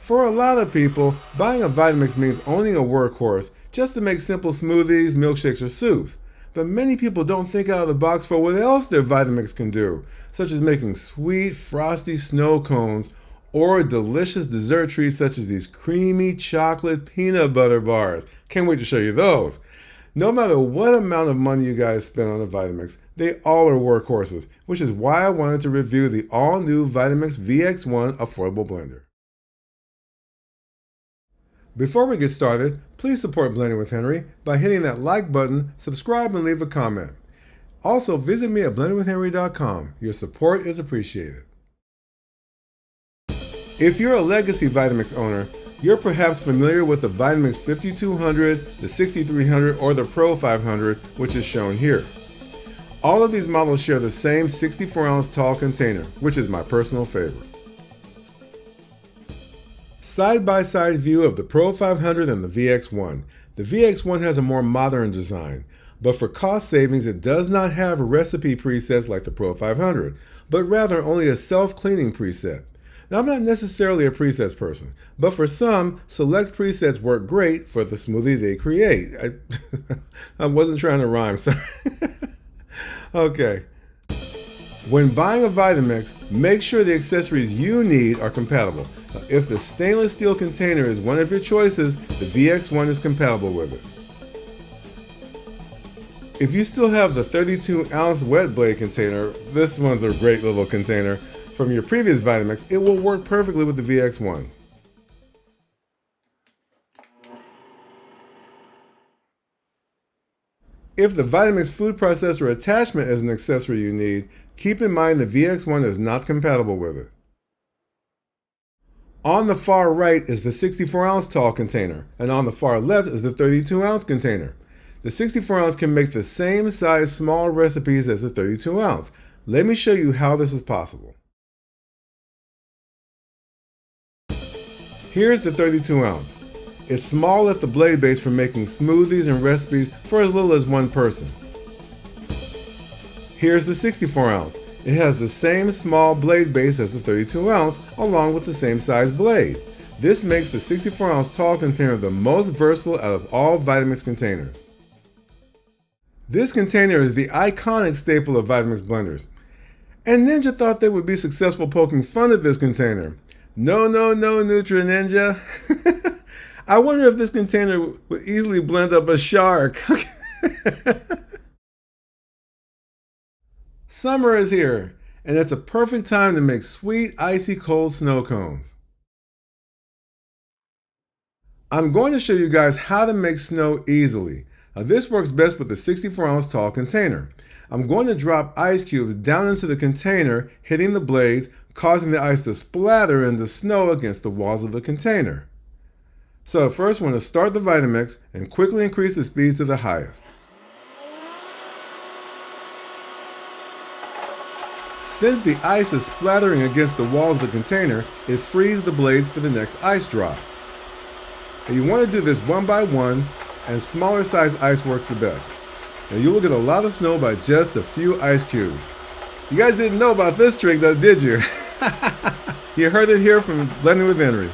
For a lot of people, buying a Vitamix means owning a workhorse just to make simple smoothies, milkshakes, or soups. But many people don't think out of the box for what else their Vitamix can do, such as making sweet, frosty snow cones or delicious dessert treats such as these creamy chocolate peanut butter bars. Can't wait to show you those. No matter what amount of money you guys spend on a Vitamix, they all are workhorses, which is why I wanted to review the all-new Vitamix VX1 Affordable Blender. Before we get started, please support Blending with Henry by hitting that like button, subscribe, and leave a comment. Also, visit me at blendingwithhenry.com. Your support is appreciated. If you're a legacy Vitamix owner, you're perhaps familiar with the Vitamix 5200, the 6300, or the Pro 500, which is shown here. All of these models share the same 64-ounce tall container, which is my personal favorite. Side-by-side view of the Pro 500 and the VX1. The VX1 has a more modern design, but for cost savings it does not have recipe presets like the Pro 500, but rather only a self-cleaning preset. Now, I'm not necessarily a presets person, but for some, select presets work great for the smoothie they create. I wasn't trying to rhyme, sorry. Okay. When buying a Vitamix, make sure the accessories you need are compatible. If the stainless steel container is one of your choices, the VX1 is compatible with it. If you still have the 32-ounce wet blade container, this one's a great little container, from your previous Vitamix, it will work perfectly with the VX1. If the Vitamix food processor attachment is an accessory you need, keep in mind the VX1 is not compatible with it. On the far right is the 64-ounce tall container, and on the far left is the 32-ounce container. The 64-ounce can make the same size small recipes as the 32-ounce. Let me show you how this is possible. Here's the 32-ounce. It's small at the blade base for making smoothies and recipes for as little as one person. Here's the 64-ounce. It has the same small blade base as the 32-ounce, along with the same size blade. This makes the 64-ounce tall container the most versatile out of all Vitamix containers. This container is the iconic staple of Vitamix blenders. And Ninja thought they would be successful poking fun at this container. No, Nutra Ninja. I wonder if this container would easily blend up a shark. Summer is here, and it's a perfect time to make sweet, icy cold snow cones. I'm going to show you guys how to make snow easily. Now, this works best with the 64-ounce tall container. I'm going to drop ice cubes down into the container, hitting the blades, causing the ice to splatter into snow against the walls of the container. So first I want to start the Vitamix and quickly increase the speed to the highest. Since the ice is splattering against the walls of the container, it frees the blades for the next ice drop. And you want to do this one by one, and smaller size ice works the best. And you will get a lot of snow by just a few ice cubes. You guys didn't know about this trick though, did you? You heard it here from Blending with Henry.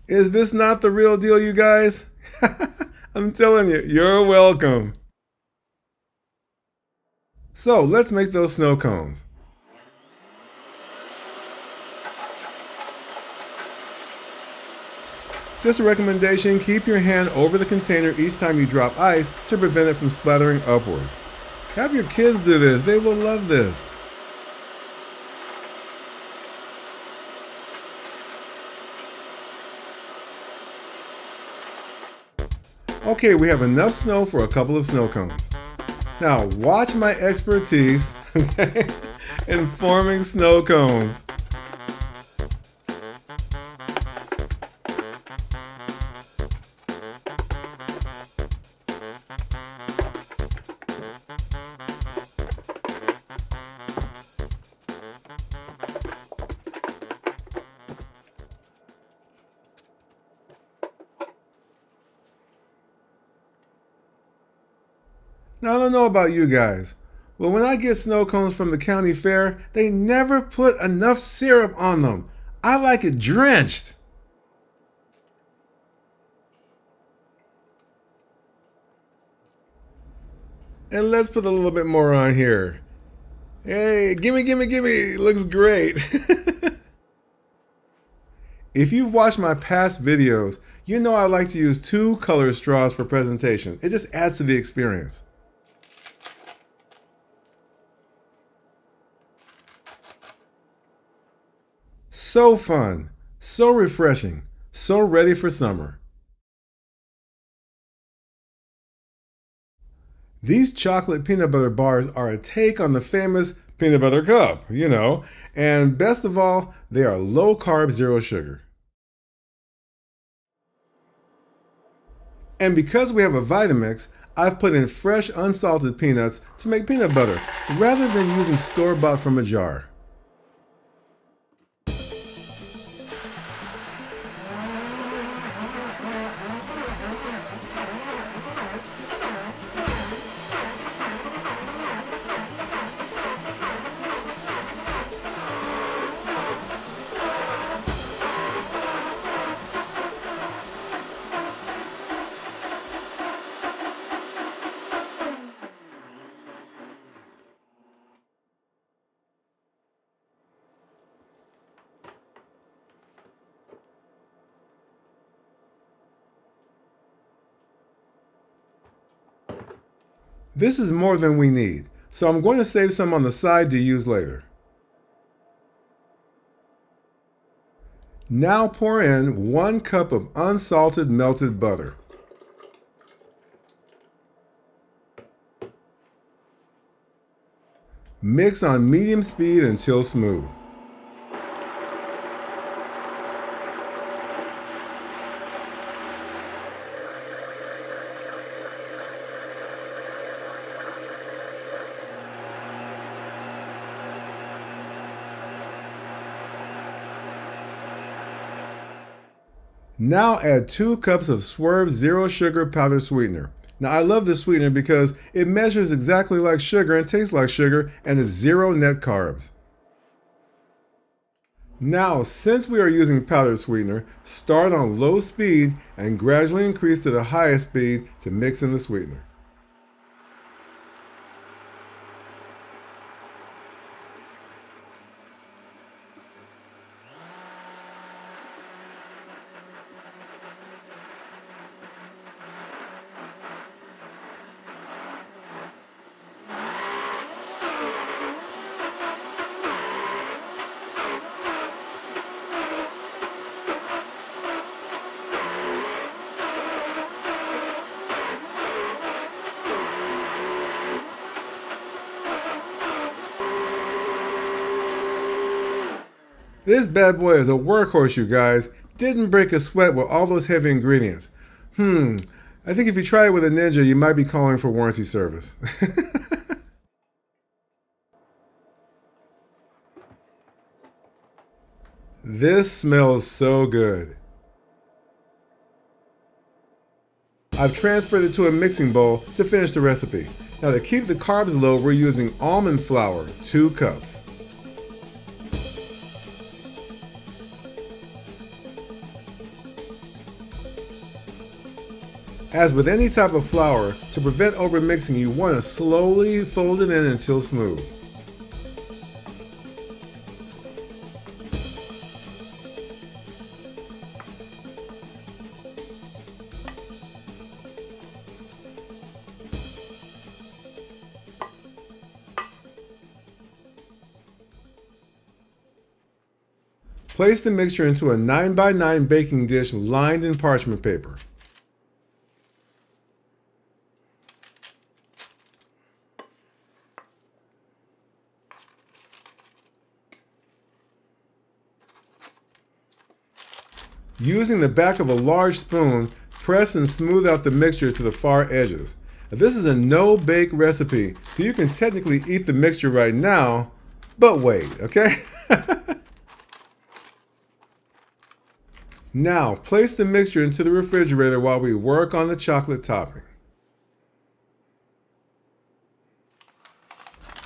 Is this not the real deal, you guys? I'm telling you, you're welcome. So let's make those snow cones. Just a recommendation, keep your hand over the container each time you drop ice to prevent it from splattering upwards. Have your kids do this, they will love this. Okay, we have enough snow for a couple of snow cones. Now watch my expertise in forming snow cones. Now I don't know about you guys, but when I get snow cones from the county fair, they never put enough syrup on them. I like it drenched. And let's put a little bit more on here. Hey, gimme, gimme, gimme, looks great. If you've watched my past videos, you know I like to use 2 color straws for presentation. It just adds to the experience. So fun, so refreshing, so ready for summer. These chocolate peanut butter bars are a take on the famous peanut butter cup, and best of all, they are low carb, zero sugar. And because we have a Vitamix, I've put in fresh unsalted peanuts to make peanut butter rather than using store-bought from a jar. This is more than we need, so I'm going to save some on the side to use later. Now pour in 1 cup of unsalted melted butter. Mix on medium speed until smooth. Now add 2 cups of SWERVE zero sugar powdered sweetener. Now I love this sweetener because it measures exactly like sugar and tastes like sugar and is 0 net carbs. Now, since we are using powdered sweetener, start on low speed and gradually increase to the highest speed to mix in the sweetener. This bad boy is a workhorse, you guys. Didn't break a sweat with all those heavy ingredients. I think if you try it with a Ninja, you might be calling for warranty service. This smells so good. I've transferred it to a mixing bowl to finish the recipe. Now to keep the carbs low, we're using almond flour, 2 cups. As with any type of flour, to prevent overmixing, you want to slowly fold it in until smooth. Place the mixture into a 9x9 baking dish lined in parchment paper. Using the back of a large spoon, press and smooth out the mixture to the far edges. Now, this is a no-bake recipe, so you can technically eat the mixture right now, but wait, okay? Now, place the mixture into the refrigerator while we work on the chocolate topping.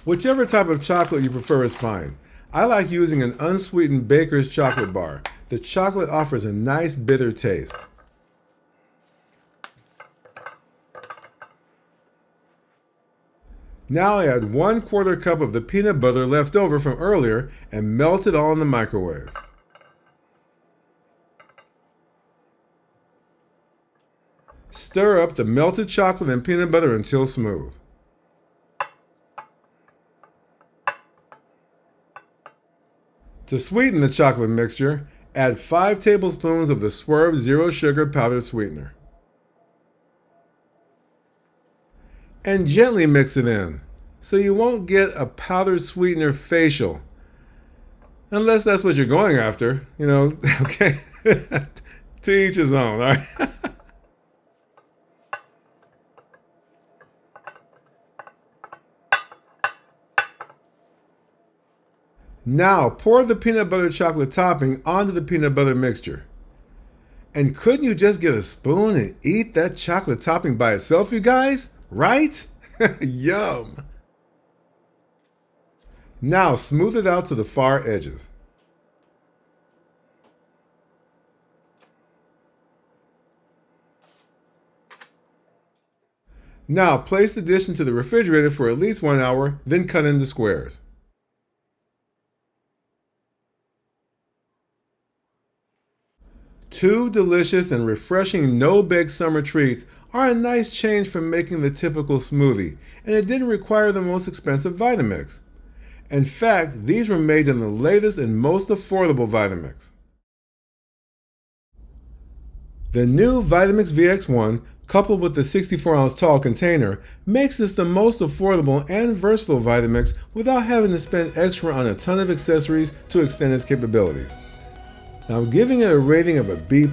Whichever type of chocolate you prefer is fine. I like using an unsweetened baker's chocolate bar. The chocolate offers a nice bitter taste. Now add 1/4 cup of the peanut butter left over from earlier and melt it all in the microwave. Stir up the melted chocolate and peanut butter until smooth. To sweeten the chocolate mixture, add 5 tablespoons of the SWERVE Zero Sugar Powdered Sweetener. And gently mix it in, so you won't get a powdered sweetener facial. Unless that's what you're going after, okay? To each his own, all right? Now pour the peanut butter chocolate topping onto the peanut butter mixture. And couldn't you just get a spoon and eat that chocolate topping by itself, you guys? Right? Yum! Now smooth it out to the far edges. Now place the dish into the refrigerator for at least 1 hour, then cut into squares. Two delicious and refreshing no-bake summer treats are a nice change from making the typical smoothie, and it didn't require the most expensive Vitamix. In fact, these were made in the latest and most affordable Vitamix. The new Vitamix VX1, coupled with the 64-ounce tall container, makes this the most affordable and versatile Vitamix without having to spend extra on a ton of accessories to extend its capabilities. Now I'm giving it a rating of a B+.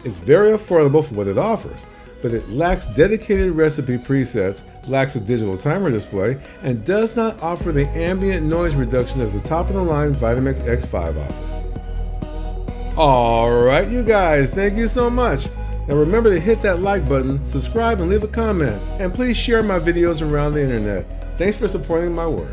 It's very affordable for what it offers, but it lacks dedicated recipe presets, lacks a digital timer display, and does not offer the ambient noise reduction as the top-of-the-line Vitamix X5 offers. Alright you guys, thank you so much. Now remember to hit that like button, subscribe and leave a comment, and please share my videos around the internet. Thanks for supporting my work.